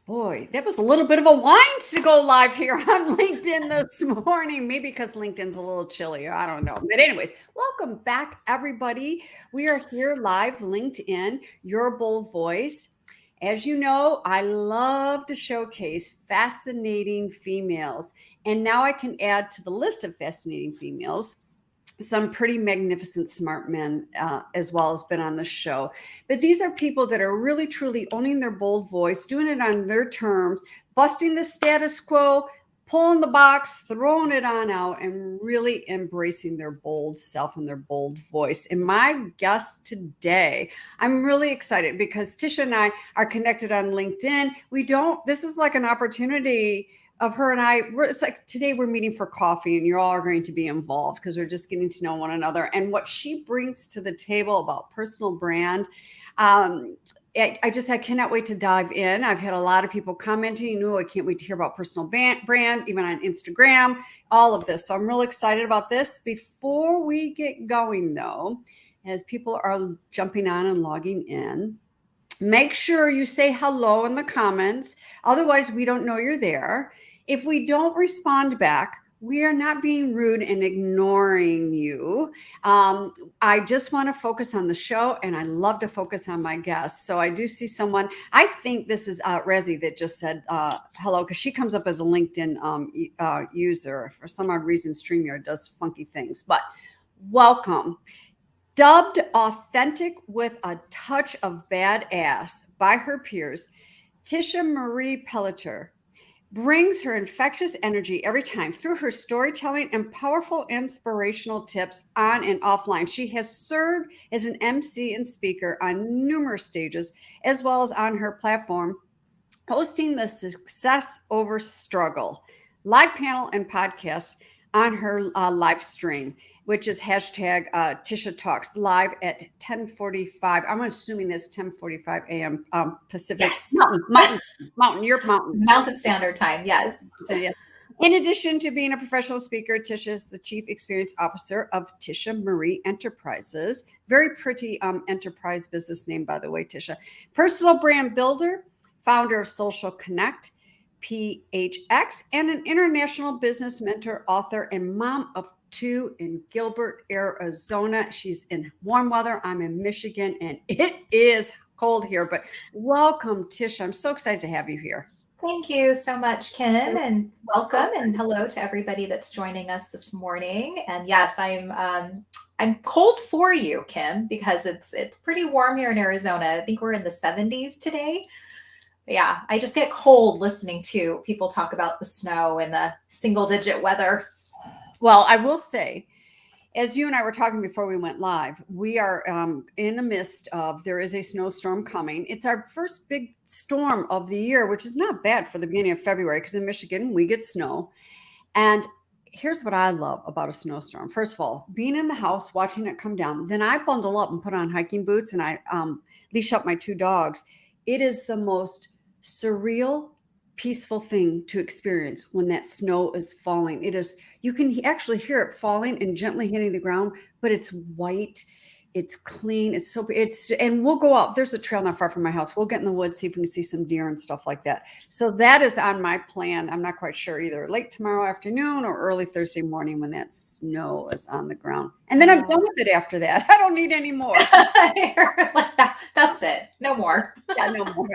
Boy, that was a little bit of a whine to go live here on LinkedIn this morning. Maybe because LinkedIn's a little chilly. I don't know. But, anyways, welcome back, everybody. We are here live, LinkedIn, Your Bold Voice. As you know, I love to showcase fascinating females. And now I can add to the list of fascinating females some pretty magnificent smart men as well as been on the show, but these are people that are really truly owning their bold voice, doing it on their terms, busting the status quo, pulling the box, throwing it on out, and really embracing their bold self and their bold voice. And my guest today, I'm really excited because Tisha and I are connected on LinkedIn. This is like an opportunity of her and it's like today we're meeting for coffee and you're all going to be involved because we're just getting to know one another and what she brings to the table about personal brand. I cannot wait to dive in. I've had a lot of people commenting, oh, I can't wait to hear about personal brand, even on Instagram, all of this. So I'm really excited about this. Before we get going though, as people are jumping on and logging in, make sure you say hello in the comments. Otherwise, we don't know you're there. If we don't respond back, we are not being rude and ignoring you. I just want to focus on the show, and I love to focus on my guests. So I do see someone, I think this is Rezi that just said hello, because she comes up as a LinkedIn user. For some odd reason, StreamYard does funky things, but welcome. Dubbed authentic with a touch of badass by her peers, Tisha Marie Pelletier brings her infectious energy every time through her storytelling and powerful inspirational tips on and offline. She has served as an MC and speaker on numerous stages, as well as on her platform, hosting the Success Over Struggle live panel and podcast on her live stream, which is hashtag Tisha Talks live at 10:45. I'm assuming that's 10:45 a.m. Pacific. Yes. Mountain. You're Mountain. Mountain Standard Time. Yes. So yes. In addition to being a professional speaker, Tisha is the Chief Experience Officer of Tisha Marie Enterprises. Very pretty enterprise business name, by the way, Tisha. Personal brand builder, founder of Social Connect, PHX, and an international business mentor, author, and mom of two in Gilbert, Arizona. She's in warm weather. I'm in Michigan, and it is cold here. But welcome, Tisha. I'm so excited to have you here. Thank you so much, Kim, and welcome and hello to everybody that's joining us this morning. And yes, I'm cold for you, Kim, because it's pretty warm here in Arizona. I think we're in the 70s today. But yeah, I just get cold listening to people talk about the snow and the single-digit weather. Well, I will say, as you and I were talking before we went live, we are in the midst of, there is a snowstorm coming. It's our first big storm of the year, which is not bad for the beginning of February, because in Michigan, we get snow. And here's what I love about a snowstorm. First of all, being in the house, watching it come down. Then I bundle up and put on hiking boots and I leash up my two dogs. It is the most surreal, peaceful thing to experience when that snow is falling. It is, you can actually hear it falling and gently hitting the ground, but it's white, it's clean, and we'll go out. There's a trail not far from my house. We'll get in the woods, see if we can see some deer and stuff like that. So that is on my plan. I'm not quite sure, either late tomorrow afternoon or early Thursday morning when that snow is on the ground. And then I'm done with it after that. I don't need any more. That's it. No more. Yeah, no more.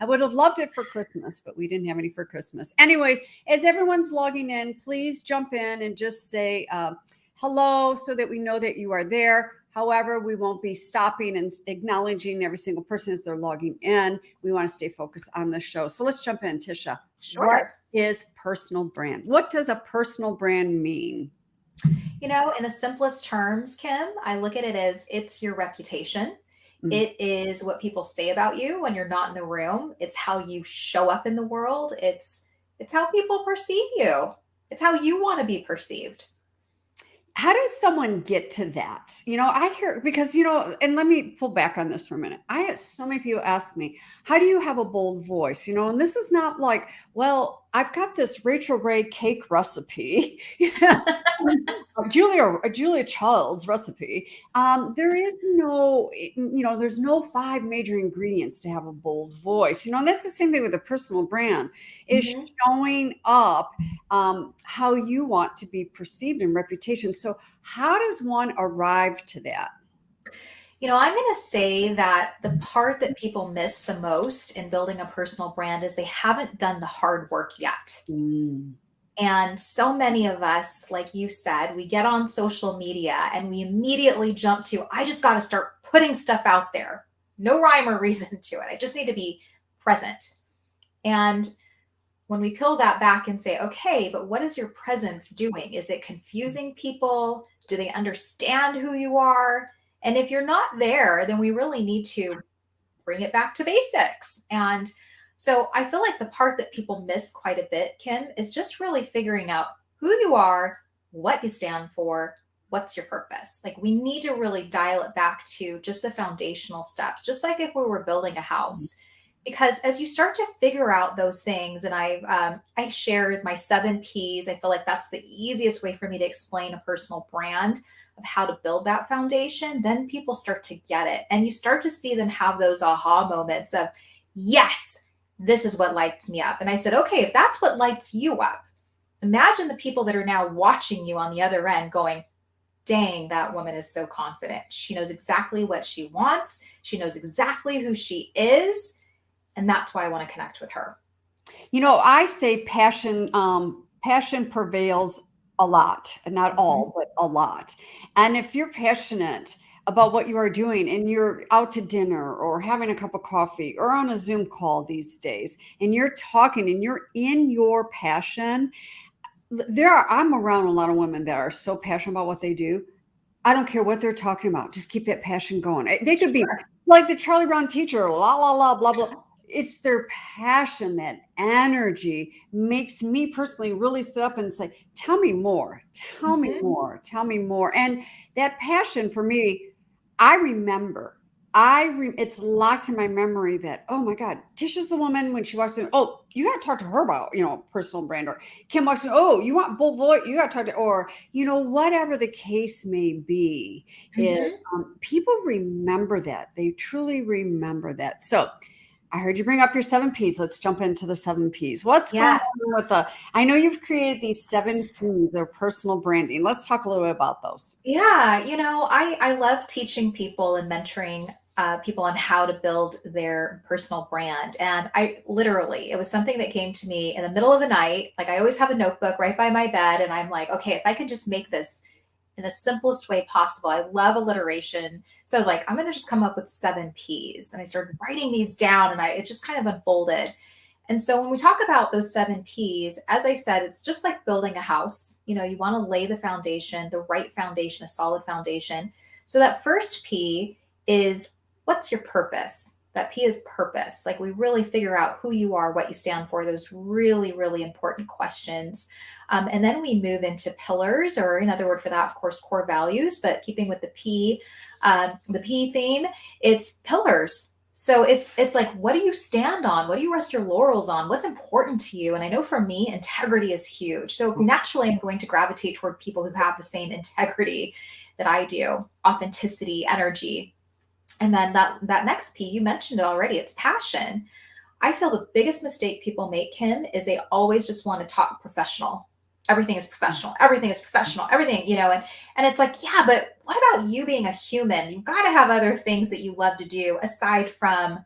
I would have loved it for Christmas, but we didn't have any for Christmas. Anyways, as everyone's logging in, please jump in and just say hello so that we know that you are there. However, we won't be stopping and acknowledging every single person as they're logging in. We want to stay focused on the show. So let's jump in, Tisha. Sure. What is personal brand? What does a personal brand mean? You know, in the simplest terms, Kim, I look at it as it's your reputation. Mm-hmm. It is what people say about you when you're not in the room. It's how you show up in the world. It's how people perceive you. It's how you want to be perceived. How does someone get to that? You know, I hear, because, you know, and let me pull back on this for a minute. I have so many people ask me, how do you have a bold voice? You know, and this is not like, well, I've got this Rachel Ray cake recipe. Julia Child's recipe. There is no, there's no five major ingredients to have a bold voice. And that's the same thing with a personal brand, is Mhm. showing up how you want to be perceived in reputation. So how does one arrive to that? I'm going to say that the part that people miss the most in building a personal brand is they haven't done the hard work yet. Mm. And so many of us, like you said, we get on social media and we immediately jump to, I just got to start putting stuff out there. No rhyme or reason to it. I just need to be present. And when we peel that back and say, okay, but what is your presence doing? Is it confusing people? Do they understand who you are? And if you're not there, then we really need to bring it back to basics. And so I feel like the part that people miss quite a bit, Kim, is just really figuring out who you are, what you stand for, what's your purpose. Like we need to really dial it back to just the foundational steps, just like if we were building a house. Because as you start to figure out those things, and I shared my 7 Ps. I feel like that's the easiest way for me to explain a personal brand of how to build that foundation. Then people start to get it, and you start to see them have those aha moments of, yes, this is what lights me up. And I said, okay, if that's what lights you up, imagine the people that are now watching you on the other end going, dang, that woman is so confident. She knows exactly what she wants. She knows exactly who she is. And that's why I want to connect with her. I say passion prevails a lot, and not Mhm. all, but a lot. And if you're passionate about what you are doing and you're out to dinner or having a cup of coffee or on a Zoom call these days, and you're talking and you're in your passion, I'm around a lot of women that are so passionate about what they do. I don't care what they're talking about. Just keep that passion going. They could be Sure. like the Charlie Brown teacher, la la la, blah blah. It's their passion, that energy makes me personally really sit up and say, "Tell me more. Tell me Mhm. more. Tell me more." And that passion for me, I remember. It's locked in my memory that, oh my God, Tisha's the woman when she walks in. Oh, you got to talk to her about personal brand. Or Kim walks in. Oh, you want bold voice? You got to talk to, or whatever the case may be, is Mhm. people remember that. They truly remember that. So I heard you bring up your 7 Ps. Let's jump into the 7 Ps. What's going Yes. on with I know you've created these 7 Ps of personal branding. Let's talk a little bit about those. Yeah. I love teaching people and mentoring people on how to build their personal brand. And it was something that came to me in the middle of the night. Like I always have a notebook right by my bed. And I'm like, okay, if I could just make this in the simplest way possible. I love alliteration. So I was like, I'm going to just come up with 7 Ps. And I started writing these down and it just kind of unfolded. And so when we talk about those 7 Ps, as I said, it's just like building a house. You want to lay the foundation, the right foundation, a solid foundation. So that first P is, what's your purpose? That P is purpose. Like we really figure out who you are, what you stand for, those really, really important questions. And then we move into pillars, or another word for that, of course, core values, but keeping with the P theme, it's pillars. So it's like, what do you stand on? What do you rest your laurels on? What's important to you? And I know for me, integrity is huge. So naturally, I'm going to gravitate toward people who have the same integrity that I do, authenticity, energy. And then that next P, you mentioned it already, it's passion. I feel the biggest mistake people make, Kim, is they always just want to talk professional. Everything is professional. Everything is professional. Everything, and it's like, yeah, but what about you being a human? You've got to have other things that you love to do aside from,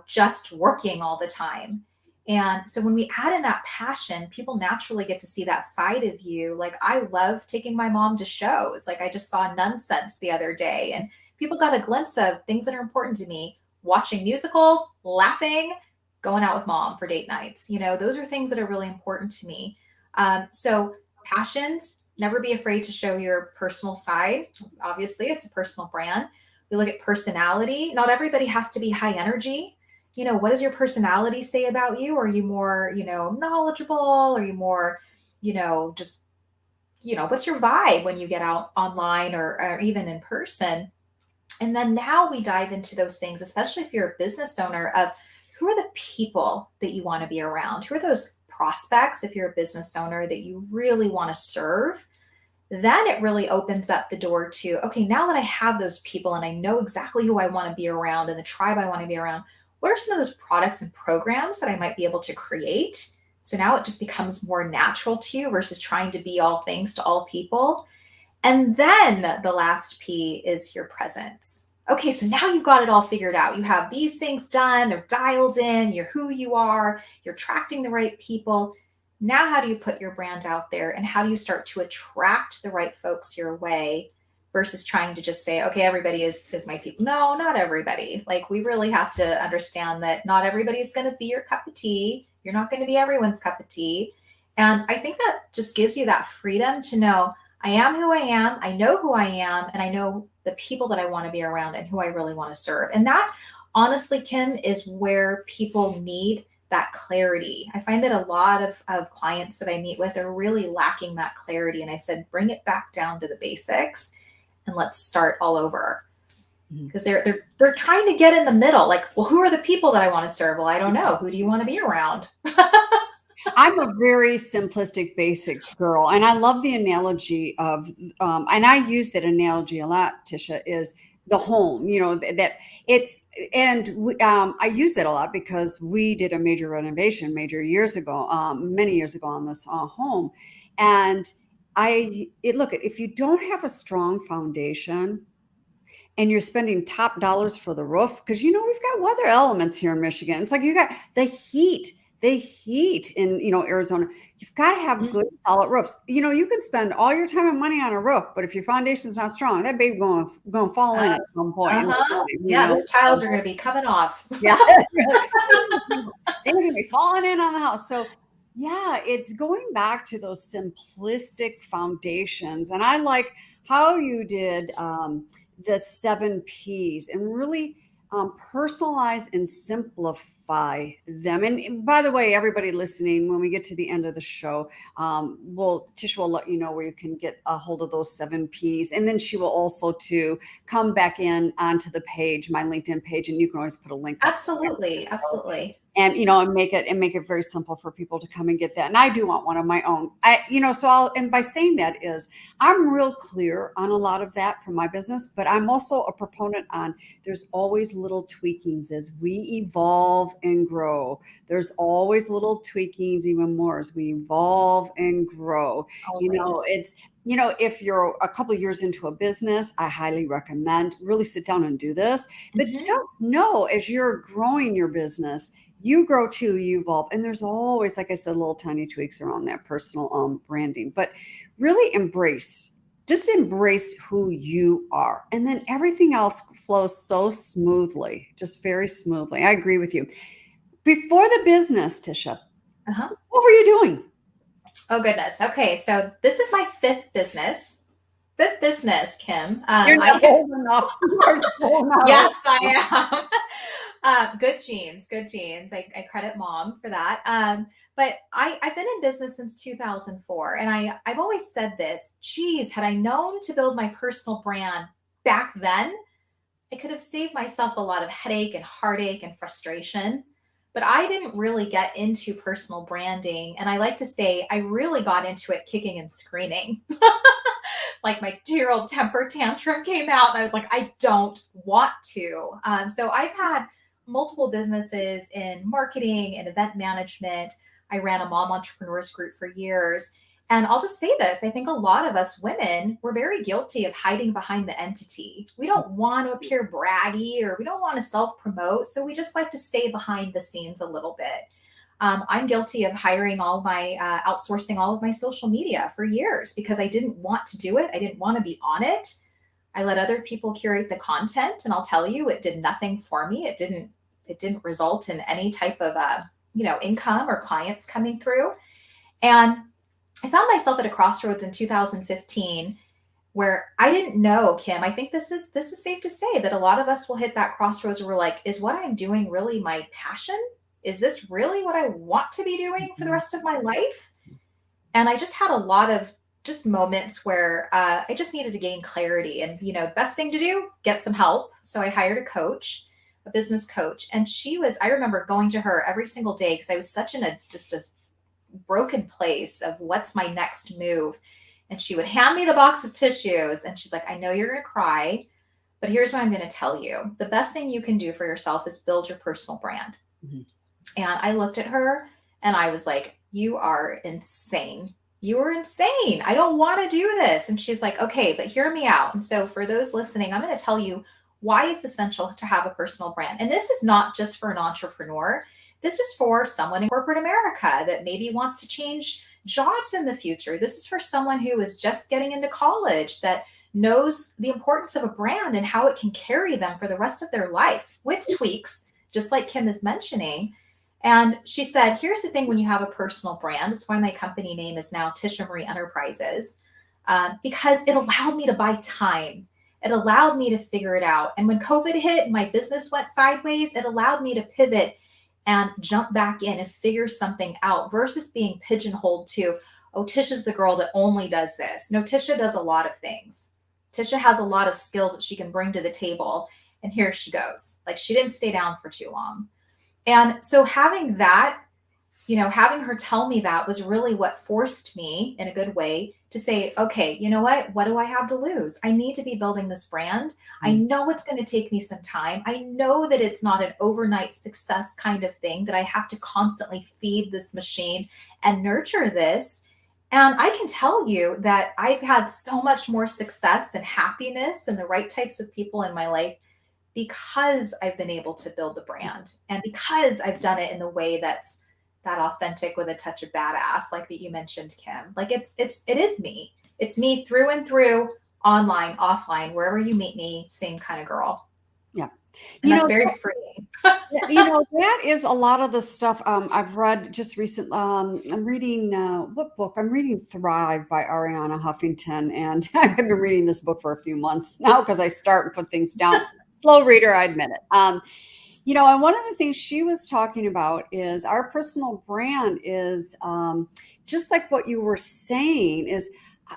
just working all the time. And so when we add in that passion, people naturally get to see that side of you. Like I love taking my mom to shows. Like I just saw Nonsense the other day, and people got a glimpse of things that are important to me, watching musicals, laughing, going out with mom for date nights. Those are things that are really important to me. So passions, never be afraid to show your personal side. Obviously, it's a personal brand. We look at personality. Not everybody has to be high energy. What does your personality say about you? Are you more, knowledgeable? Are you more, just, what's your vibe when you get out online or even in person? And then now we dive into those things, especially if you're a business owner, of who are the people that you want to be around? Who are those prospects, if you're a business owner that you really want to serve, then it really opens up the door to, okay, now that I have those people and I know exactly who I want to be around and the tribe I want to be around, what are some of those products and programs that I might be able to create? So now it just becomes more natural to you versus trying to be all things to all people. And then the last P is your presence. Okay, so now you've got it all figured out. You have these things done, they're dialed in, you're who you are, you're attracting the right people. Now, how do you put your brand out there and how do you start to attract the right folks your way versus trying to just say, okay, everybody is my people? No, not everybody. Like, we really have to understand that not everybody's going to be your cup of tea. You're not going to be everyone's cup of tea. And I think that just gives you that freedom to know, I am who I am, I know who I am, and I know the people that I want to be around and who I really want to serve. And that, honestly, Kim, is where people need that clarity. I find that a lot of clients that I meet with are really lacking that clarity. And I said, bring it back down to the basics and let's start all over. Because they're trying to get in the middle. Like, well, who are the people that I want to serve? Well, I don't know. Who do you want to be around? I'm a very simplistic, basic girl, and I love the analogy of, and I use that analogy a lot, Tisha, is the home. You know that it's, and I use that a lot because we did a major renovation many years ago on this home, and look at, if you don't have a strong foundation and you're spending top dollars for the roof, because we've got weather elements here in Michigan. It's like you got the heat in Arizona. You've got to have good solid roofs. You can spend all your time and money on a roof, but if your foundation's not strong, that baby going to fall in at some point. Yeah, those tiles are going to be coming off. Yeah. Things are going to be falling in on the house. So yeah, it's going back to those simplistic foundations. And I like how you did the 7 Ps and really personalize and simplify them. And by the way, everybody listening, when we get to the end of the show, Tisha will let you know where you can get a hold of those 7 Ps. And then she will also come back in onto the page, my LinkedIn page, and you can always put a link. Absolutely. And make it very simple for people to come and get that. And I do want one of my own. And by saying that is, I'm real clear on a lot of that for my business, but I'm also a proponent on, there's always little tweakings as we evolve and grow. There's always little tweakings, even more as we evolve and grow. Always. If you're a couple of years into a business, I highly recommend really sit down and do this. But just know, as you're growing your business, you grow too, you evolve. And there's always, like I said, little tiny tweaks around that personal branding. But really embrace who you are. And then everything else flows so smoothly, just very smoothly. I agree with you. Before the business, Tisha, what were you doing? Oh, goodness. Okay. So this is my fifth business, Kim. You're not old enough. Yes, I am. Good genes. I credit mom for that. But I've been in business since 2004. And I've always said this, geez, had I known to build my personal brand back then, I could have saved myself a lot of headache and heartache and frustration. But I didn't really get into personal branding. And I like to say I really got into it kicking and screaming. Like my 2-year-old temper tantrum came out and I was like, I don't want to. So I've had multiple businesses in marketing and event management. I ran a mom entrepreneurs group for years. And I'll just say this, I think a lot of us women, we're very guilty of hiding behind the entity. We don't want to appear braggy or we don't want to self-promote. So we just like to stay behind the scenes a little bit. I'm guilty of outsourcing all of my social media for years because I didn't want to do it. I didn't want to be on it. I let other people curate the content, and I'll tell you, it did nothing for me. It didn't result in any type of income or clients coming through. And I found myself at a crossroads in 2015 where I didn't know, Kim. I think this is safe to say that a lot of us will hit that crossroads where we're like, is what I'm doing really my passion? Is this really what I want to be doing for the rest of my life? And I just had a lot of just moments where I just needed to gain clarity. And, best thing to do, get some help. So I hired a business coach. And I remember going to her every single day because I was such in a broken place of what's my next move. And she would hand me the box of tissues and she's like, I know you're going to cry, but here's what I'm going to tell you. The best thing you can do for yourself is build your personal brand. Mm-hmm. And I looked at her and I was like, you are insane. You are insane. I don't want to do this. And she's like, okay, but hear me out. And so for those listening, I'm going to tell you why it's essential to have a personal brand. And this is not just for an entrepreneur. This is for someone in corporate America that maybe wants to change jobs in the future. This is for someone who is just getting into college that knows the importance of a brand and how it can carry them for the rest of their life with tweaks, just like Kim is mentioning. And she said, here's the thing when you have a personal brand, it's why my company name is now Tisha Marie Enterprises, because it allowed me to buy time. It allowed me to figure it out. And when COVID hit and my business went sideways, it allowed me to pivot and jump back in and figure something out versus being pigeonholed to, oh, Tisha's the girl that only does this. No, Tisha does a lot of things. Tisha has a lot of skills that she can bring to the table. And here she goes. Like she didn't stay down for too long. And so having that, having her tell me that was really what forced me in a good way to say, okay, you know what do I have to lose? I need to be building this brand. I know it's going to take me some time. I know that it's not an overnight success kind of thing, that I have to constantly feed this machine and nurture this. And I can tell you that I've had so much more success and happiness and the right types of people in my life because I've been able to build the brand and because I've done it in the way that's that authentic with a touch of badass, like that you mentioned, Kim. Like it is me. It's me through and through, online, offline, wherever you meet me, same kind of girl. Yeah. And that's very freeing. That is a lot of the stuff I've read just recently. I'm reading what book? I'm reading Thrive by Ariana Huffington. And I've been reading this book for a few months now because I start and put things down. Slow reader, I admit it. And one of the things she was talking about is our personal brand is just like what you were saying is,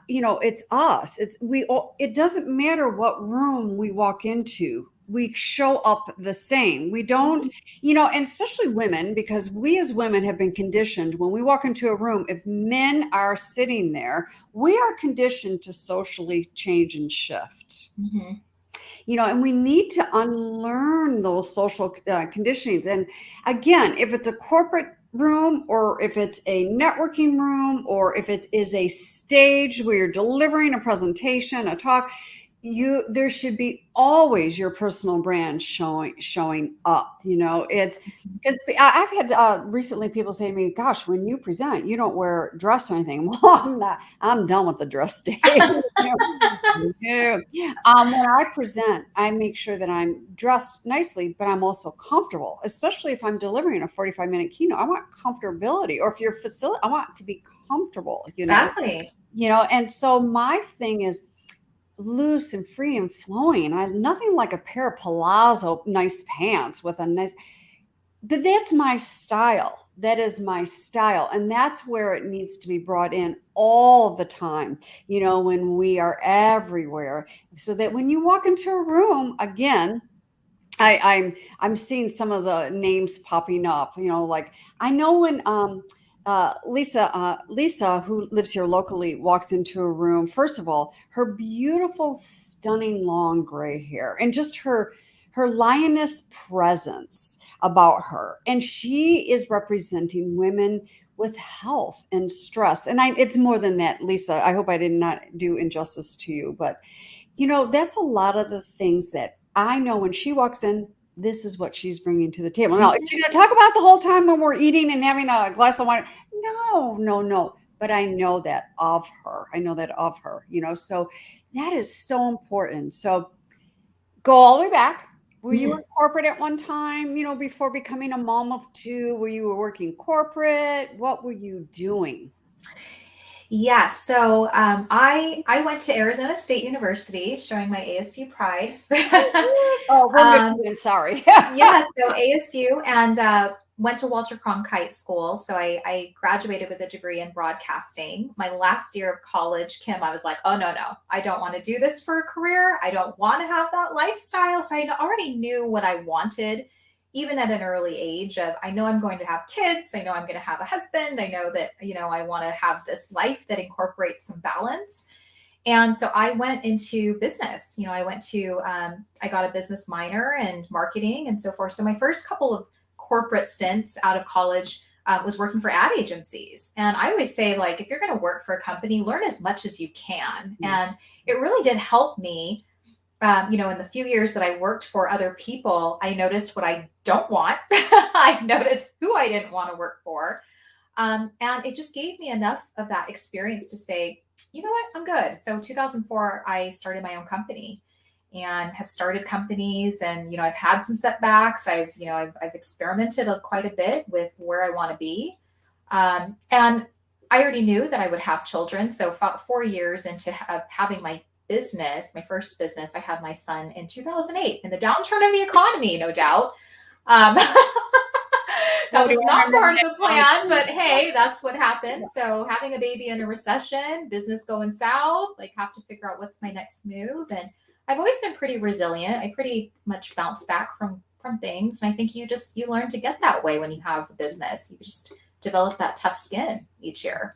it's us. It doesn't matter what room we walk into. We show up the same. We don't, and especially women, because we as women have been conditioned when we walk into a room, if men are sitting there, we are conditioned to socially change and shift. Mm-hmm. And we need to unlearn those social conditionings. And again, if it's a corporate room or if it's a networking room or if it is a stage where you're delivering a presentation, a talk, there should be always your personal brand showing up. It's because I've had recently people say to me, gosh, when you present, you don't wear dress or anything. Well, I'm done with the dress day. When I present, I make sure that I'm dressed nicely, but I'm also comfortable, especially if I'm delivering a 45-minute keynote. I want comfortability, or if you're I want to be comfortable, Exactly. And so my thing is loose and free and flowing. I have nothing like a pair of palazzo nice pants with a nice, but that's my style. That is my style. And that's where it needs to be brought in all the time, when we are everywhere, so that when you walk into a room, again, I'm seeing some of the names popping up, like I know when Lisa, who lives here locally, walks into a room. First of all, her beautiful, stunning, long gray hair and just her lioness presence about her. And she is representing women with health and stress. And it's more than that, Lisa. I hope I did not do injustice to you, but that's a lot of the things that I know when she walks in, this is what she's bringing to the table. Now, is she going to talk about the whole time when we're eating and having a glass of wine? No. But I know that of her. So that is so important. So go all the way back. Were you in corporate at one time, before becoming a mom of two? Were you working corporate? What were you doing? Yeah, so I went to Arizona State University, showing my ASU pride. We're Michigan, sorry. Yeah, so ASU, and went to Walter Cronkite School. So I graduated with a degree in broadcasting. My last year of college, Kim, I was like, oh, no, I don't want to do this for a career. I don't want to have that lifestyle. So I already knew what I wanted even at an early age of, I know I'm going to have kids. I know I'm going to have a husband. I know that, I want to have this life that incorporates some balance. And so I went into business. I got a business minor and marketing and so forth. So my first couple of corporate stints out of college was working for ad agencies. And I always say, like, if you're going to work for a company, learn as much as you can. And it really did help me. In the few years that I worked for other people, I noticed what I don't want. I noticed who I didn't want to work for. And it just gave me enough of that experience to say, you know what, I'm good. So 2004, I started my own company and have started companies. And, I've had some setbacks. I've experimented quite a bit with where I want to be. And I already knew that I would have children. So 4 years into having my business, my first business, I had my son in 2008 in the downturn of the economy, no doubt. That was not part of the plan, but hey, that's what happened. So having a baby in a recession, business going south, like have to figure out what's my next move. And I've always been pretty resilient. I pretty much bounce back from things. And I think you learn to get that way when you have a business. You just develop that tough skin each year.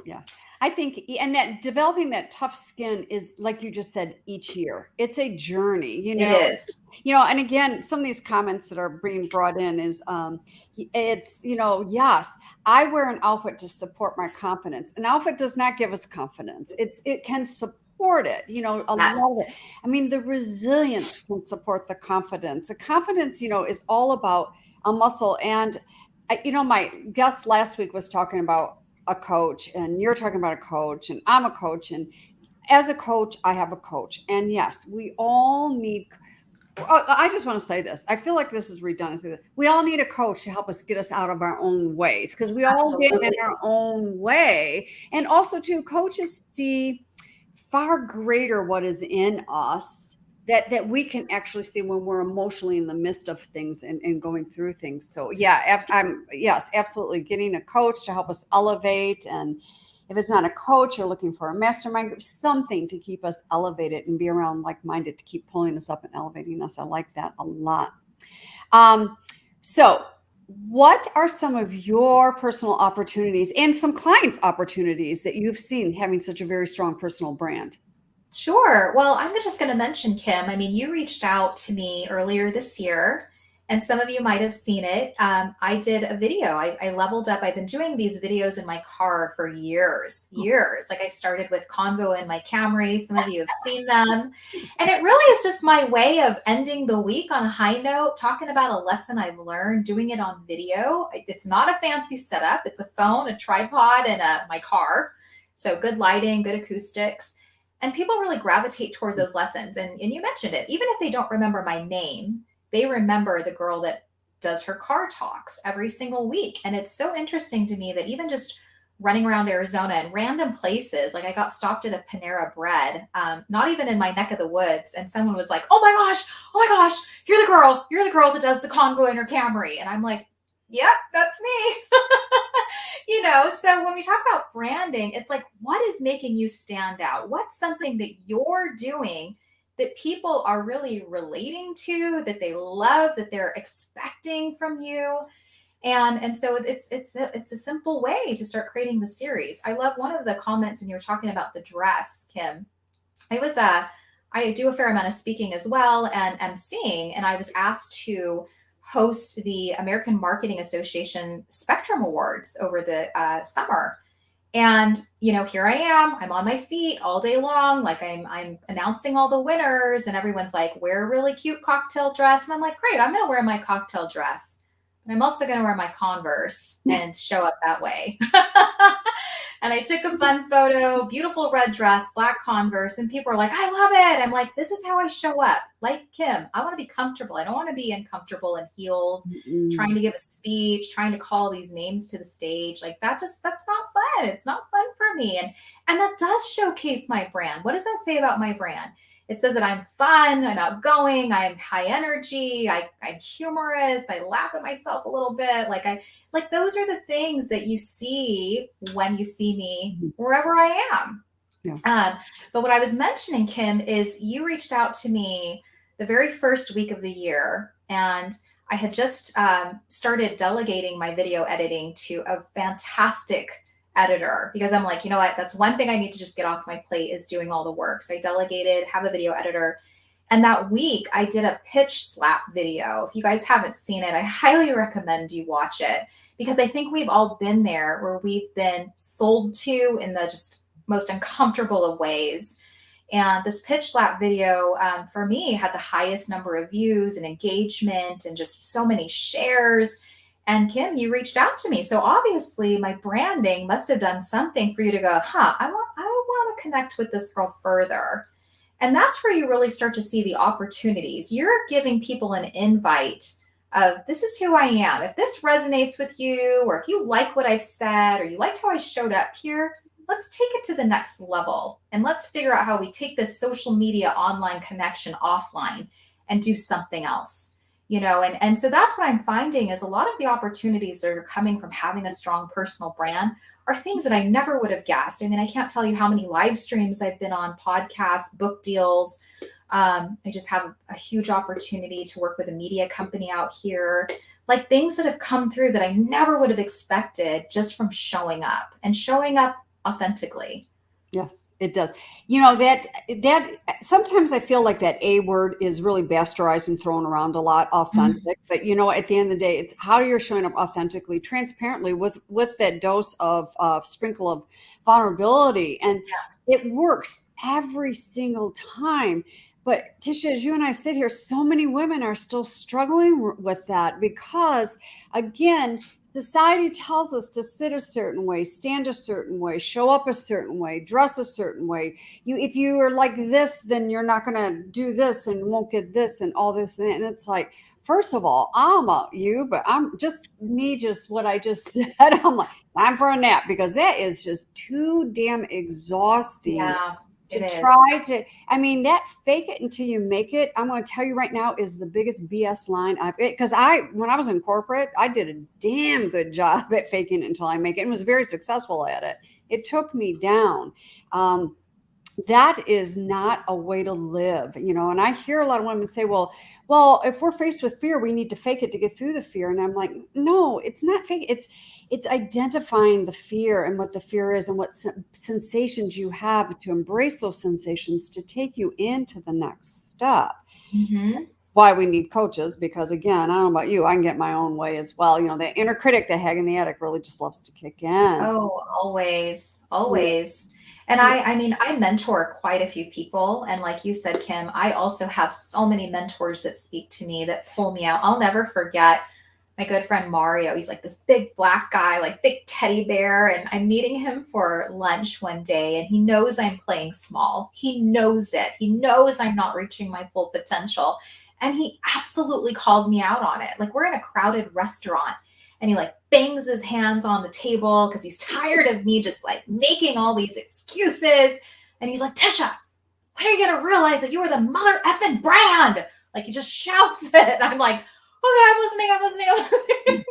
Yeah. I think, and that developing that tough skin is, like you just said, each year. It's a journey, It is. And again, some of these comments that are being brought in is, it's, yes, I wear an outfit to support my confidence. An outfit does not give us confidence. It can support it, a lot of it. I mean, the resilience can support the confidence. The confidence, is all about a muscle. And, my guest last week was talking about a coach, and you're talking about a coach, and I'm a coach, and as a coach I have a coach. And yes, we all need, I just want to say this, I feel like this is redundant, we all need a coach to help us get us out of our own ways, because we all get in our own way. And also too, coaches see far greater what is in us that we can actually see when we're emotionally in the midst of things and going through things. So yeah, yes, absolutely. Getting a coach to help us elevate. And if it's not a coach, you're looking for a mastermind group, something to keep us elevated and be around like-minded to keep pulling us up and elevating us. I like that a lot. So what are some of your personal opportunities and some clients' opportunities that you've seen having such a very strong personal brand? Sure. Well, I'm just going to mention, Kim. I mean, you reached out to me earlier this year, and some of you might have seen it. I did a video. I leveled up. I've been doing these videos in my car for years. Like I started with Convo in my Camry. Some of you have seen them. And it really is just my way of ending the week on a high note, talking about a lesson I've learned, doing it on video. It's not a fancy setup. It's a phone, a tripod, and my car. So good lighting, good acoustics. And people really gravitate toward those lessons. And you mentioned it, even if they don't remember my name, they remember the girl that does her car talks every single week. And it's so interesting to me that even just running around Arizona and random places, like I got stopped at a Panera Bread, not even in my neck of the woods. And someone was like, oh my gosh, you're the girl that does the Convo in her Camry. And I'm like, yep, that's me. So when we talk about branding, it's like, what is making you stand out? What's something that you're doing that people are really relating to, that they love, that they're expecting from you? And so it's a simple way to start creating the series. I love one of the comments, and you're talking about the dress, Kim. I do a fair amount of speaking as well and emceeing, and I was asked to host the American Marketing Association Spectrum Awards over the summer. And, here I am, I'm on my feet all day long. Like I'm announcing all the winners, and everyone's like, wear a really cute cocktail dress. And I'm like, great, I'm going to wear my cocktail dress. But I'm also going to wear my Converse and show up that way. And I took a fun photo, beautiful red dress, black Converse, and people are like, I love it. I'm like, this is how I show up. Like Kim, I want to be comfortable. I don't want to be uncomfortable in heels, trying to give a speech, trying to call these names to the stage. Like that's not fun. It's not fun for me. And that does showcase my brand. What does that say about my brand? It says that I'm fun, I'm outgoing, I'm high energy, I'm humorous, I laugh at myself a little bit. Like those are the things that you see when you see me wherever I am. Yeah. But what I was mentioning, Kim, is you reached out to me the very first week of the year, and I had just started delegating my video editing to a fantastic editor because I'm like, you know what? That's one thing I need to just get off my plate is doing all the work. So I delegated, have a video editor. And that week I did a pitch slap video. If you guys haven't seen it, I highly recommend you watch it because I think we've all been there where we've been sold to in the just most uncomfortable of ways. And this pitch slap video for me had the highest number of views and engagement and just so many shares. And Kim, you reached out to me. So obviously my branding must have done something for you to go, I want to connect with this girl further. And that's where you really start to see the opportunities. You're giving people an invite of this is who I am. If this resonates with you, or if you like what I've said, or you liked how I showed up here, let's take it to the next level. And let's figure out how we take this social media online connection offline and do something else. And so that's what I'm finding is a lot of the opportunities that are coming from having a strong personal brand are things that I never would have guessed. I mean, I can't tell you how many live streams I've been on, podcasts, book deals. I just have a huge opportunity to work with a media company out here, like things that have come through that I never would have expected just from showing up and showing up authentically. Yes, it does. That sometimes I feel like that A word is really bastardized and thrown around a lot, authentic. But at the end of the day, it's how you're showing up authentically, transparently with that dose of sprinkle of vulnerability, and it works every single time. But Tisha, as you and I sit here, so many women are still struggling with that because, again, society tells us to sit a certain way, stand a certain way, show up a certain way, dress a certain way. If you are like this, then you're not going to do this and won't get this and all this. And it's like, first of all, I'm about you, but I'm just me, just what I just said. I'm like, time for a nap because that is just too damn exhausting. Yeah, it is. Try to, I mean, that fake it until you make it, I'm going to tell you right now, is the biggest BS line because when I was in corporate, I did a damn good job at faking it until I make it and was very successful at it. It took me down. That is not a way to live, and I hear a lot of women say, well, if we're faced with fear, we need to fake it to get through the fear. And I'm like, no, it's not fake. It's identifying the fear and what the fear is and what sensations you have to embrace those sensations to take you into the next step. Mm-hmm. Why we need coaches, because again, I don't know about you, I can get my own way as well. The inner critic, the hag in the attic really just loves to kick in. Oh, always. And I mean, I mentor quite a few people. And like you said, Kim, I also have so many mentors that speak to me, that pull me out. I'll never forget my good friend Mario. He's like this big black guy, like big teddy bear. And I'm meeting him for lunch one day and he knows I'm playing small. He knows it. He knows I'm not reaching my full potential. And he absolutely called me out on it. Like we're in a crowded restaurant and he like bangs his hands on the table because he's tired of me just like making all these excuses. And he's like, Tisha, when are you going to realize that you are the mother effing brand? Like he just shouts it. And I'm like, okay, I'm listening.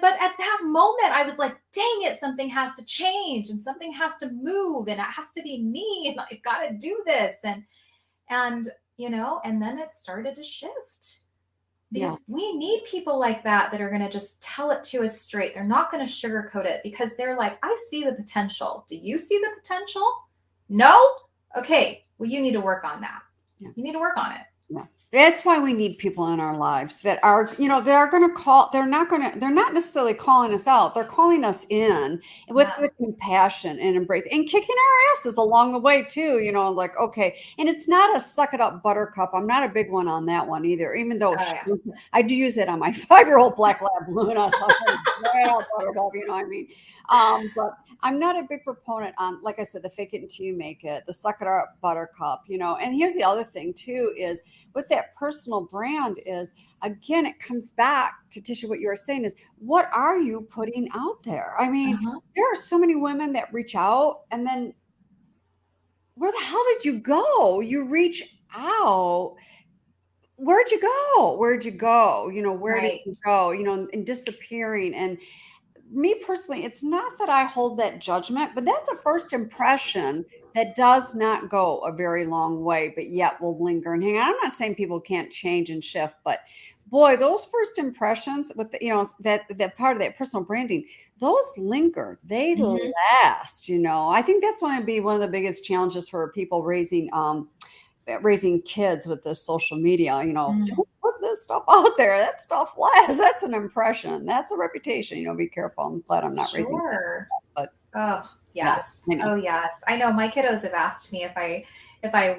But at that moment, I was like, dang it, something has to change and something has to move and it has to be me and I've got to do this. And then it started to shift. Because we need people like that are going to just tell it to us straight. They're not going to sugarcoat it because they're like, I see the potential. Do you see the potential? No? Okay. Well, you need to work on that. Yeah. You need to work on it. Yeah. That's why we need people in our lives that are, they're going to call, they're not necessarily calling us out. They're calling us in with the compassion and embrace and kicking our asses along the way too, like, okay. And it's not a suck it up buttercup. I'm not a big one on that one either, even though I do use it on my 5-year-old black lab Luna. So buttercup, what I mean? But I'm not a big proponent on, like I said, the fake it until you make it, the suck it up buttercup, and here's the other thing too, is with that personal brand is, again, it comes back to Tisha, what you were saying is, what are you putting out there? I mean, there are so many women that reach out and then where the hell did you go? You reach out. Where'd you go? Where did you go? And disappearing. And me personally, it's not that I hold that judgment, but that's a first impression that does not go a very long way, but yet will linger and hang on. I'm not saying people can't change and shift, but boy, those first impressions with that part of that personal branding, those linger, they Mhm. last. I think that's going to be one of the biggest challenges for people raising kids with this social media. Mm. Don't put this stuff out there. That stuff lasts. That's an impression. That's a reputation. Be careful. I'm glad I'm not raising kids, Sure. but Oh, yeah, yes. I know. Oh, yes. I know my kiddos have asked me if I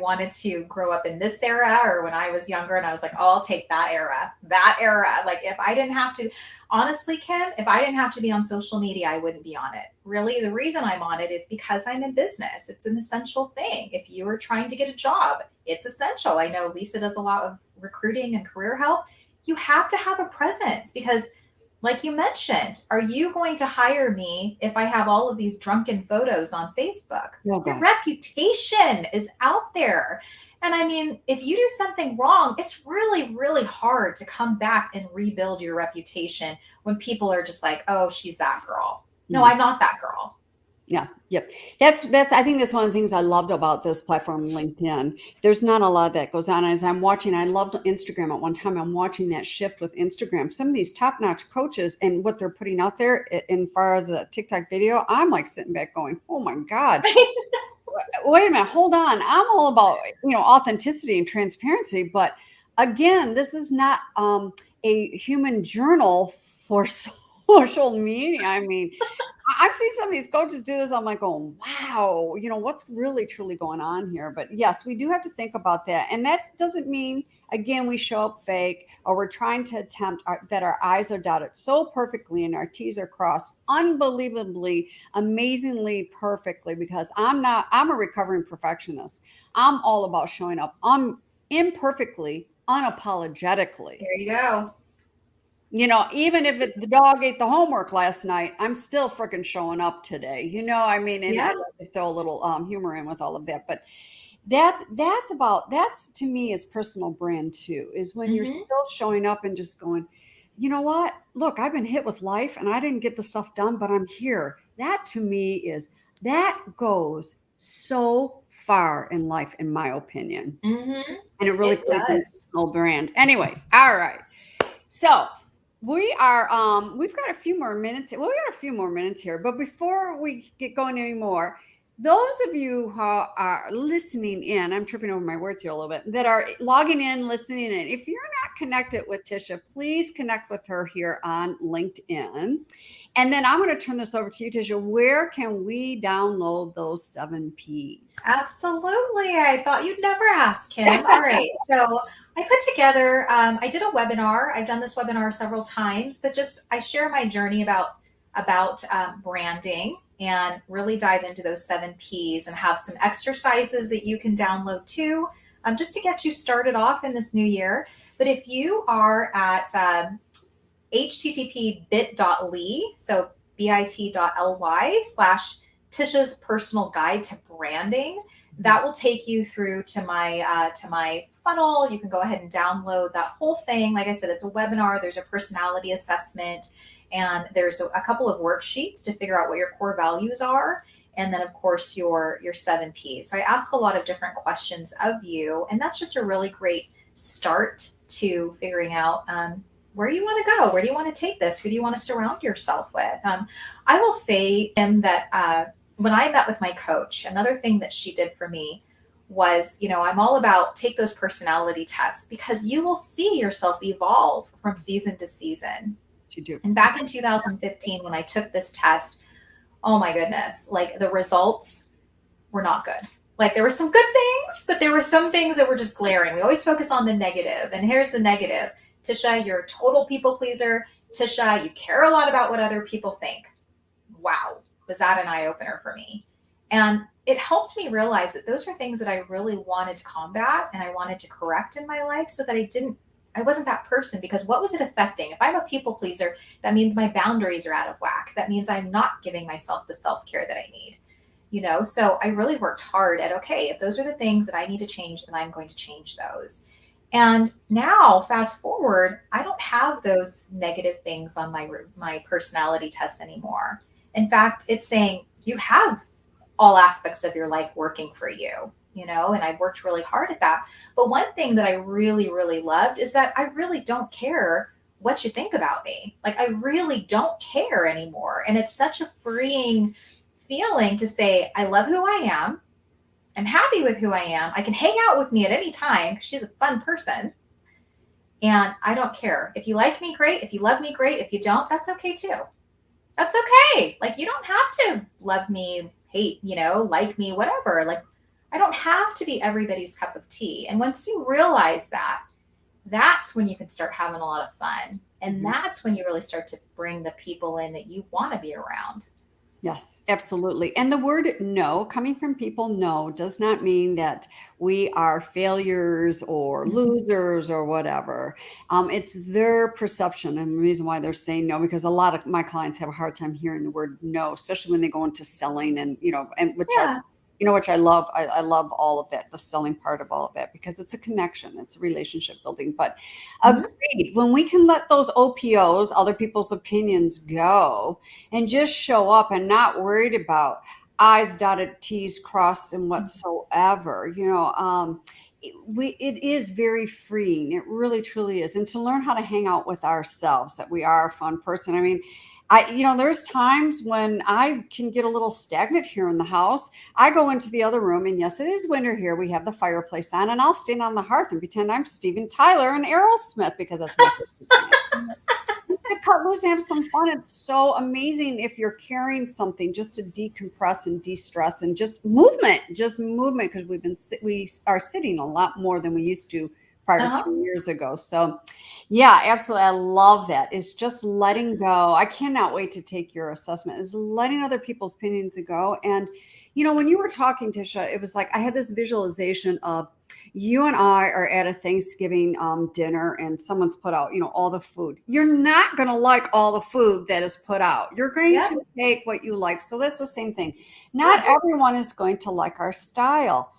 wanted to grow up in this era or when I was younger, and I was like, "Oh, I'll take that era." That era. Like if I didn't have to honestly, Kim, if I didn't have to be on social media, I wouldn't be on it. Really, the reason I'm on it is because I'm in business. It's an essential thing. If you are trying to get a job, it's essential. I know Lisa does a lot of recruiting and career help. You have to have a presence because like you mentioned, are you going to hire me if I have all of these drunken photos on Facebook? Oh Your God. reputation is out there. And I mean, if you do something wrong, it's really, really hard to come back and rebuild your reputation when people are just like, oh, she's that girl. No, Mm. I'm not that girl. Yeah, yep. That's I think that's one of the things I loved about this platform, LinkedIn. There's not a lot that goes on. As I'm watching, I loved Instagram at one time. I'm watching that shift with Instagram. Some of these top-notch coaches and what they're putting out there in far as a TikTok video, I'm like sitting back going, "Oh my God, wait a minute, hold on. I'm all about authenticity and transparency, but again, this is not a human journal for social media. I mean, I've seen some of these coaches do this. I'm like, oh, wow, what's really truly going on here? But yes, we do have to think about that. And that doesn't mean, again, we show up fake or we're trying to attempt that our I's are dotted so perfectly and our T's are crossed unbelievably, amazingly perfectly because I'm a recovering perfectionist. I'm all about showing up imperfectly, unapologetically. There you go. Even if the dog ate the homework last night, I'm still freaking showing up today. I mean, and I Yeah. like to throw a little humor in with all of that, but that's to me is personal brand too, is when you're Hmm. still showing up and just going, you know what? Look, I've been hit with life and I didn't get the stuff done, but I'm here. That to me that goes so far in life, in my opinion. Hmm. And it really It plays into does. personal brand. Anyways, all right. So we've got a few more minutes. Well, we got a few more minutes here, but before we get going anymore, those of you who are listening in, I'm tripping over my words here a little bit, that are logging in, listening in. If you're not connected with Tisha, please connect with her here on LinkedIn. And then I'm going to turn this over to you, Tisha. Where can we download those 7 Ps? Absolutely. I thought you'd never ask, Kim. All right. So I put together, I did a webinar. I've done this webinar several times, but just I share my journey about branding and really dive into those 7 Ps and have some exercises that you can download too, just to get you started off in this new year. But if you are at http bit.ly, so bit.ly/Tisha's personal guide to branding. That will take you through to my funnel. You can go ahead and download that whole thing. Like I said, it's a webinar. There's a personality assessment, and there's a couple of worksheets to figure out what your core values are, and then of course your 7 Ps. So I ask a lot of different questions of you, and that's just a really great start to figuring out where you want to go. Where do you want to take this? Who do you want to surround yourself with? I will say, Kim, that when I met with my coach, another thing that she did for me was, I'm all about take those personality tests because you will see yourself evolve from season to season. You do. And back in 2015, when I took this test, oh my goodness, like the results were not good. Like there were some good things, but there were some things that were just glaring. We always focus on the negative. And here's the negative. Tisha, you're a total people pleaser. Tisha, you care a lot about what other people think. Wow, was that an eye opener for me? And it helped me realize that those were things that I really wanted to combat and I wanted to correct in my life so that I wasn't that person because what was it affecting? If I'm a people pleaser, that means my boundaries are out of whack. That means I'm not giving myself the self-care that I need. So I really worked hard at, okay, if those are the things that I need to change, then I'm going to change those. And now, fast forward, I don't have those negative things on my personality test anymore. In fact, it's saying you have all aspects of your life working for you. and I worked really hard at that. But one thing that I really, really loved is that I really don't care what you think about me. Like, I really don't care anymore. And it's such a freeing feeling to say, I love who I am. I'm happy with who I am. I can hang out with me at any time because she's a fun person. And I don't care. If you like me, great. If you love me, great. If you don't, that's okay too. That's okay. Like, you don't have to love me, hate, like me, whatever. Like, I don't have to be everybody's cup of tea. And once you realize that, that's when you can start having a lot of fun. And that's when you really start to bring the people in that you want to be around. Yes, absolutely. And the word no, coming from people, no, does not mean that we are failures or losers or whatever. It's their perception and the reason why they're saying no, because a lot of my clients have a hard time hearing the word no, especially when they go into selling and, and Yeah. which I love. I love all of that, the selling part of all of that, because it's a connection, it's a relationship building. But agreed, when we can let those OPOs, other people's opinions, go and just show up and not worried about I's dotted, T's crossed, and whatsoever, it is very freeing. It really, truly is. And to learn how to hang out with ourselves, that we are a fun person. I mean, there's times when I can get a little stagnant here in the house. I go into the other room, and yes, it is winter here. We have the fireplace on, and I'll stand on the hearth and pretend I'm Steven Tyler and Aerosmith because that's my favorite. Cut loose and have some fun. It's so amazing if you're carrying something just to decompress and de-stress and just movement, because we are sitting a lot more than we used to prior to 2 years ago. So yeah, absolutely. I love that. It's just letting go. I cannot wait to take your assessment. Is letting other people's opinions go. And when you were talking, Tisha, it was like I had this visualization of you and I are at a Thanksgiving dinner and someone's put out, all the food. You're not going to like all the food that is put out. You're going to take what you like. So that's the same thing. Not everyone is going to like our style.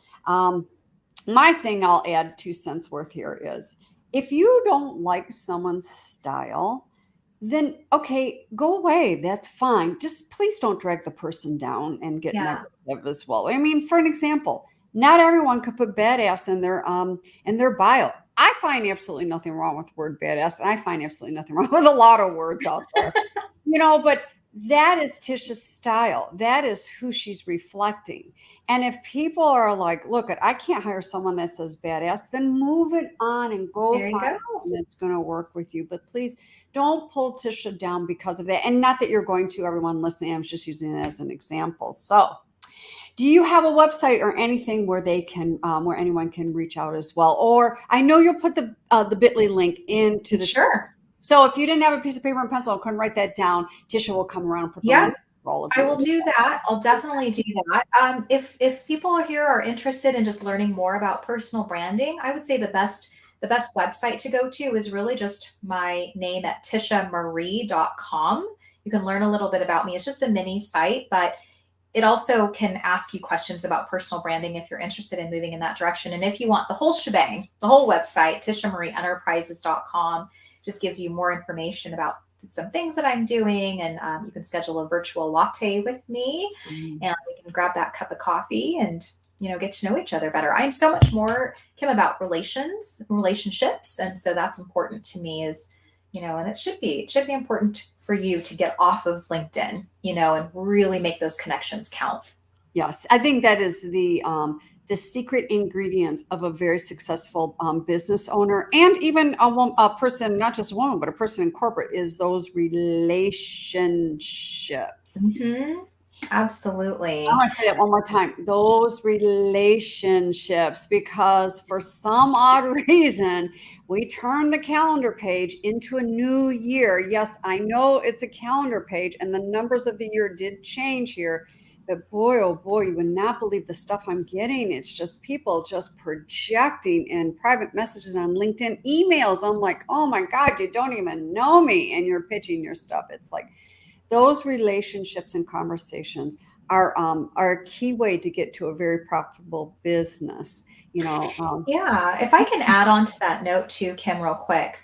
My thing, I'll add 2 cents worth here, is if you don't like someone's style, then okay, go away. That's fine. Just please don't drag the person down and get negative as well. I mean, for an example, not everyone could put badass in their bio. I find absolutely nothing wrong with the word badass, and I find absolutely nothing wrong with a lot of words out there. But that is Tisha's style. That is who she's reflecting. And if people are like, look, I can't hire someone that says badass, then move it on and go find someone that's going to work with you. But please don't pull Tisha down because of that. And not that you're going to, everyone listening. I'm just using it as an example. So do you have a website or anything where they can, where anyone can reach out as well? Or I know you'll put the bit.ly link into the Sure. So if you didn't have a piece of paper and pencil, couldn't write that down, Tisha will come around and put the link for all of you. I will do that. I'll definitely do that. If people here are interested in just learning more about personal branding, I would say the best website to go to is really just my name at tishaMarie.com. You can learn a little bit about me. It's just a mini site, but it also can ask you questions about personal branding if you're interested in moving in that direction. And if you want the whole shebang, the whole website, tishamarieenterprises.com, just gives you more information about some things that I'm doing. And you can schedule a virtual latte with me and we can grab that cup of coffee and, get to know each other better. I am so much more, Kim, about relationships. And so that's important to me and it should be important for you to get off of LinkedIn, and really make those connections count. Yes. I think that is the secret ingredient of a very successful business owner, and even a person, not just a woman, but a person in corporate, is those relationships. Absolutely. I want to say that one more time. Those relationships, because for some odd reason, we turn the calendar page into a new year. Yes, I know it's a calendar page and the numbers of the year did change here. But boy, oh boy, you would not believe the stuff I'm getting. It's just people just projecting in private messages on LinkedIn, emails. I'm like, oh my God, you don't even know me. And you're pitching your stuff. It's like those relationships and conversations are a key way to get to a very profitable business. If I can add on to that note too, Kim, real quick,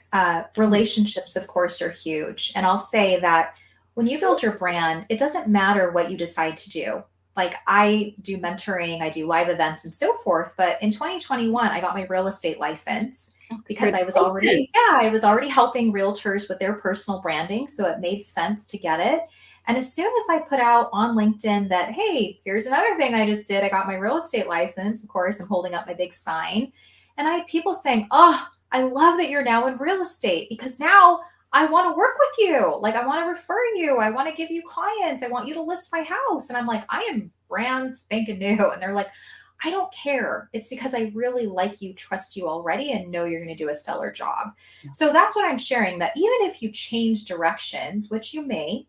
relationships, of course, are huge. And I'll say that when you build your brand, it doesn't matter what you decide to do. like I do mentoring, I do live events and so forth. But in 2021, I got my real estate license because I was already, I was already helping realtors with their personal branding. So it made sense to get it. And as soon as I put out on LinkedIn that, hey, here's another thing I just did, I got my real estate license. Of course, I'm holding up my big sign. And I had people saying, oh, I love that you're now in real estate because now I want to work with you. Like, I want to refer you. I want to give you clients. I want you to list my house. And I'm like, I am brand spanking new. And they're like, I don't care. It's because I really like you, trust you already, and know you're going to do a stellar job. Yeah. So that's what I'm sharing, that even if you change directions, which you may,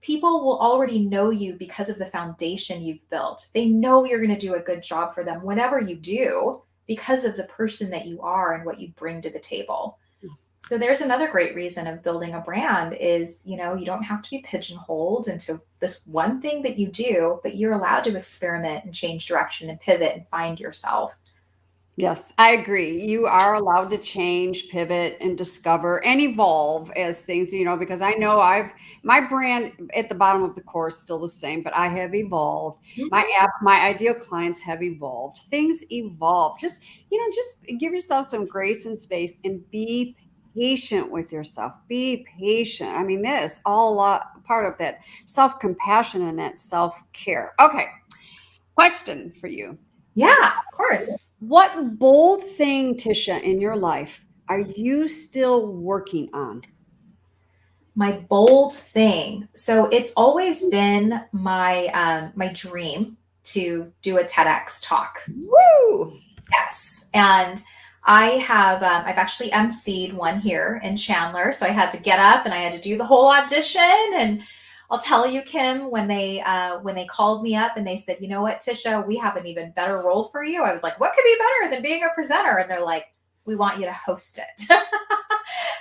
people will already know you because of the foundation you've built. They know you're going to do a good job for them whenever you do because of the person that you are and what you bring to the table. So there's another great reason of building a brand is, you don't have to be pigeonholed into this one thing that you do, but you're allowed to experiment and change direction and pivot and find yourself. Yes, I agree. You are allowed to change, pivot, and discover and evolve as things, because I know my brand at the bottom of the course still the same, but I have evolved. My ideal clients have evolved. Things evolve. Just give yourself some grace and space and be patient with yourself. Be patient. I mean, that is all a lot part of that self-compassion and that self-care. Okay. Question for you. Yeah, of course. What bold thing, Tisha, in your life are you still working on? My bold thing. So it's always been my dream to do a TEDx talk. Woo! Yes, and I've actually emceed one here in Chandler, so I had to get up and I had to do the whole audition. And I'll tell you, Kim, when they called me up and they said, you know what, Tisha, we have an even better role for you. I was like, what could be better than being a presenter? And they're like, we want you to host it.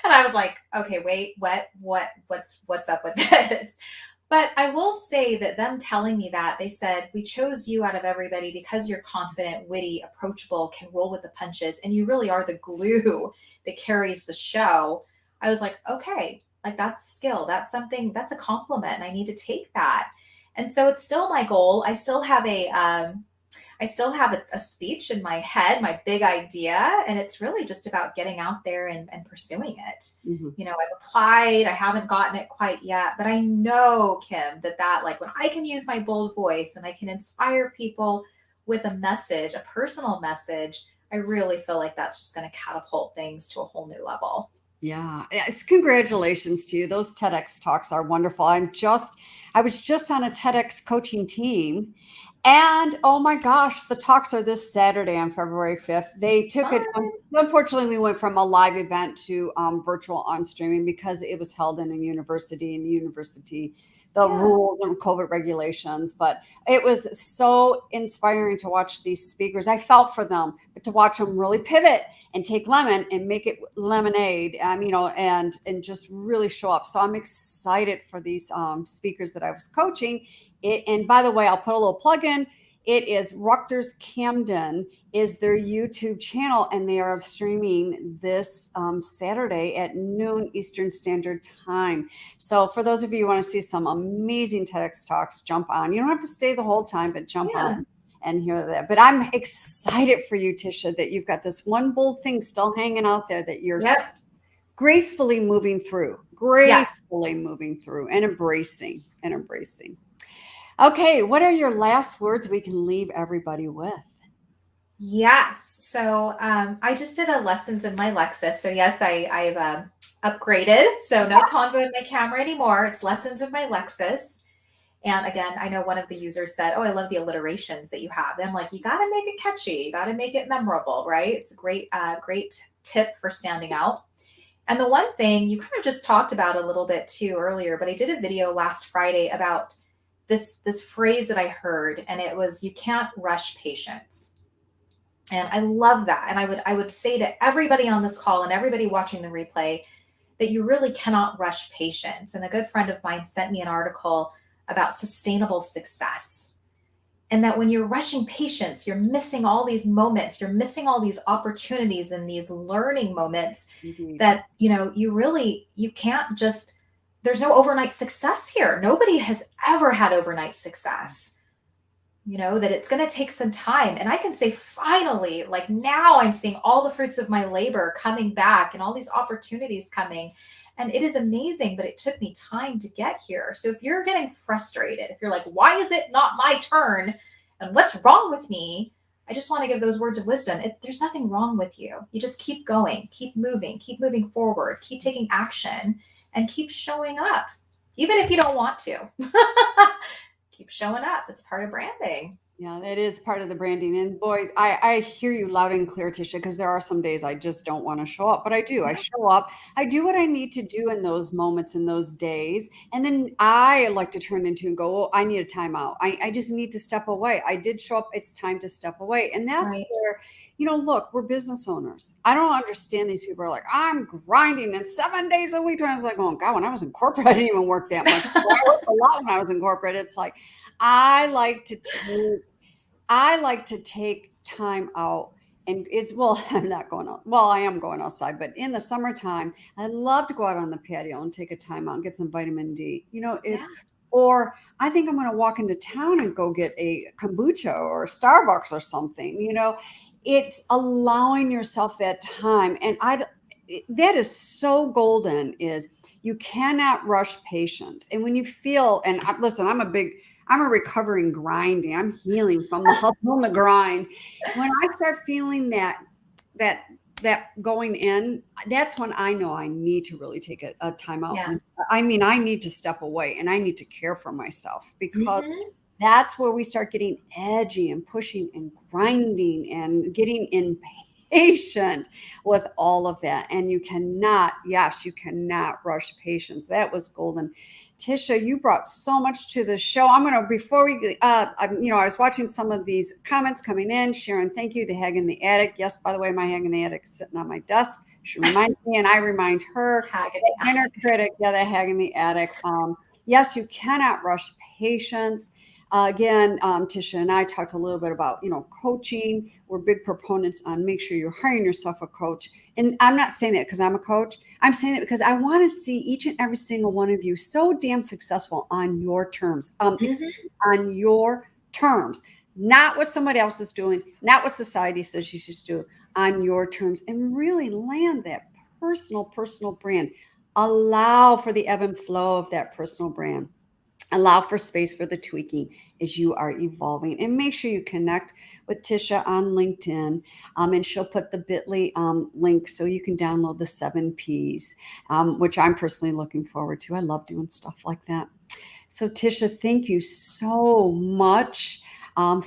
And I was like, okay, wait, what's up with this? But I will say that them telling me that, they said, we chose you out of everybody because you're confident, witty, approachable, can roll with the punches, and you really are the glue that carries the show. I was like, okay, like that's a skill. That's something, that's a compliment. And I need to take that. And so it's still my goal. I still have a speech in my head, my big idea, and it's really just about getting out there and pursuing it. Mm-hmm. I've applied, I haven't gotten it quite yet, but I know, Kim, that like when I can use my bold voice and I can inspire people with a message, a personal message, I really feel like that's just going to catapult things to a whole new level. Yeah. Yes, congratulations to you. Those TEDx talks are wonderful. I was just on a TEDx coaching team. And oh my gosh, the talks are this Saturday on February 5th. They took it. Unfortunately, we went from a live event to virtual on streaming because it was held in a university, the rules and COVID regulations. But it was so inspiring to watch these speakers. I felt for them, but to watch them really pivot and take lemon and make it lemonade, and just really show up. So I'm excited for these speakers that I was coaching. And by the way, I'll put a little plug in. It is Rutgers Camden is their YouTube channel, and they are streaming this Saturday at noon Eastern Standard Time. So for those of you who want to see some amazing TEDx talks, jump on. You don't have to stay the whole time, but jump on and hear that. But I'm excited for you, Tisha, that you've got this one bold thing still hanging out there that you're gracefully moving through, moving through and embracing. Okay, what are your last words we can leave everybody with? Yes. So I just did a lessons in my Lexus. So yes, I've upgraded. So no convo in my camera anymore. It's lessons in my Lexus. And again, I know one of the users said, oh, I love the alliterations that you have. And I'm like, you got to make it catchy. You got to make it memorable, right? It's a great tip for standing out. And the one thing you kind of just talked about a little bit too earlier, but I did a video last Friday about this phrase that I heard, and it was, you can't rush patience. And I love that. And I would say to everybody on this call and everybody watching the replay that you really cannot rush patience. And a good friend of mine sent me an article about sustainable success. And that when you're rushing patience, you're missing all these moments, you're missing all these opportunities and these learning moments that, you can't just, there's no overnight success here. Nobody has ever had overnight success. that it's going to take some time. And I can say, finally, like now I'm seeing all the fruits of my labor coming back and all these opportunities coming. And it is amazing, but it took me time to get here. So if you're getting frustrated, if you're like, why is it not my turn? And what's wrong with me? I just want to give those words of wisdom. There's nothing wrong with you. You just keep going, keep moving forward, keep taking action, and keep showing up, even if you don't want to. Keep showing up. It's part of branding. Yeah, that is part of the branding. And boy, I hear you loud and clear, Tisha, because there are some days I just don't want to show up, but I do. I show up. I do what I need to do in those moments, in those days. And then I like to turn into and go, oh, I need a timeout. I just need to step away. I did show up. It's time to step away. And that's Right. where, look, we're business owners. I don't understand these people are like, I'm grinding and 7 days a week. And I was like, oh, God, when I was in corporate, I didn't even work that much. I worked a lot when I was in corporate. It's like, I like to take time out, and I'm not going out. Well, I am going outside, but in the summertime, I love to go out on the patio and take a time out and get some vitamin D. Yeah. Or I think I'm going to walk into town and go get a kombucha or Starbucks or something. It's allowing yourself that time. And that is so golden, is you cannot rush patience. And when you feel, and listen, I'm a recovering grinding. I'm healing from the hustle and the grind. When I start feeling that going in, that's when I know I need to really take a time out. Yeah. I mean, I need to step away and I need to care for myself, because Mhm. that's where we start getting edgy and pushing and grinding and getting impatient with all of that. And you cannot rush patience. That was golden. Tisha, you brought so much to the show. Before we, I was watching some of these comments coming in. Sharon, thank you. The Hag in the Attic. Yes, by the way, my Hag in the Attic is sitting on my desk. She reminds me, and I remind her. Hag in The the inner attic. critic, yeah, the Hag in the Attic. Yes, you cannot rush patience. Again, Tisha and I talked a little bit about, coaching. We're big proponents on make sure you're hiring yourself a coach. And I'm not saying that because I'm a coach. I'm saying that because I want to see each and every single one of you so damn successful on your terms, Mhm. on your terms, not what somebody else is doing, not what society says you should do, on your terms, and really land that personal brand. Allow for the ebb and flow of that personal brand. Allow for space for the tweaking as you are evolving, and make sure you connect with Tisha on LinkedIn, and she'll put the bit.ly link so you can download the 7Ps, which I'm personally looking forward to. I love doing stuff like that. So Tisha, thank you so much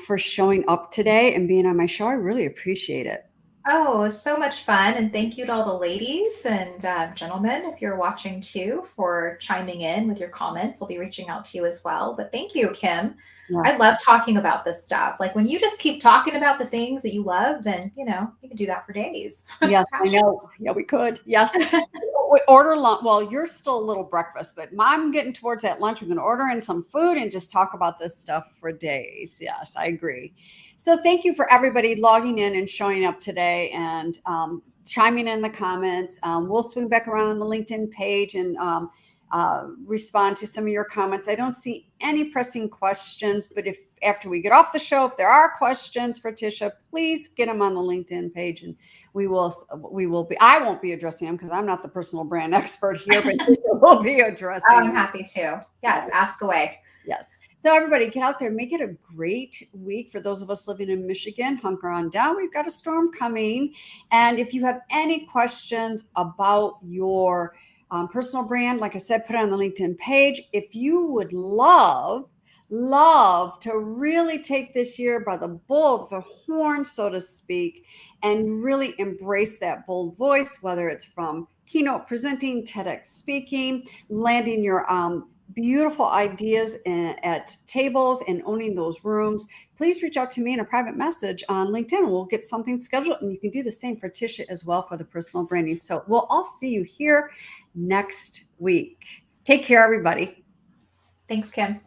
for showing up today and being on my show. I really appreciate it. Oh, it was so much fun. And thank you to all the ladies and gentlemen, if you're watching too, for chiming in with your comments. I'll be reaching out to you as well. But thank you, Kim. Yeah. I love talking about this stuff. Like when you just keep talking about the things that you love, then, you can do that for days. Yes, It's I passion. know. Yeah, we could. Yes. We order lunch. Well, you're still a little breakfast, but I'm getting towards that lunch. We're going to order in some food and just talk about this stuff for days. Yes, I agree. So thank you for everybody logging in and showing up today, and chiming in the comments. We'll swing back around on the LinkedIn page and respond to some of your comments. I don't see any pressing questions, but if after we get off the show, if there are questions for Tisha, please get them on the LinkedIn page, and we will be, I won't be addressing them because I'm not the personal brand expert here, but Tisha will be addressing Oh, I'm them. happy to. Yes, ask away. Yes. So everybody get out there, make it a great week. For those of us living in Michigan, hunker on down. We've got a storm coming. And if you have any questions about your personal brand, like I said, put it on the LinkedIn page. If you would love to really take this year by the bull of the horn, so to speak, and really embrace that bold voice, whether it's from keynote presenting, TEDx speaking, landing your beautiful ideas at tables and owning those rooms, please reach out to me in a private message on LinkedIn. We'll get something scheduled, and you can do the same for Tisha as well for the personal branding. So we'll all see you here next week. Take care, everybody. Thanks, Kim.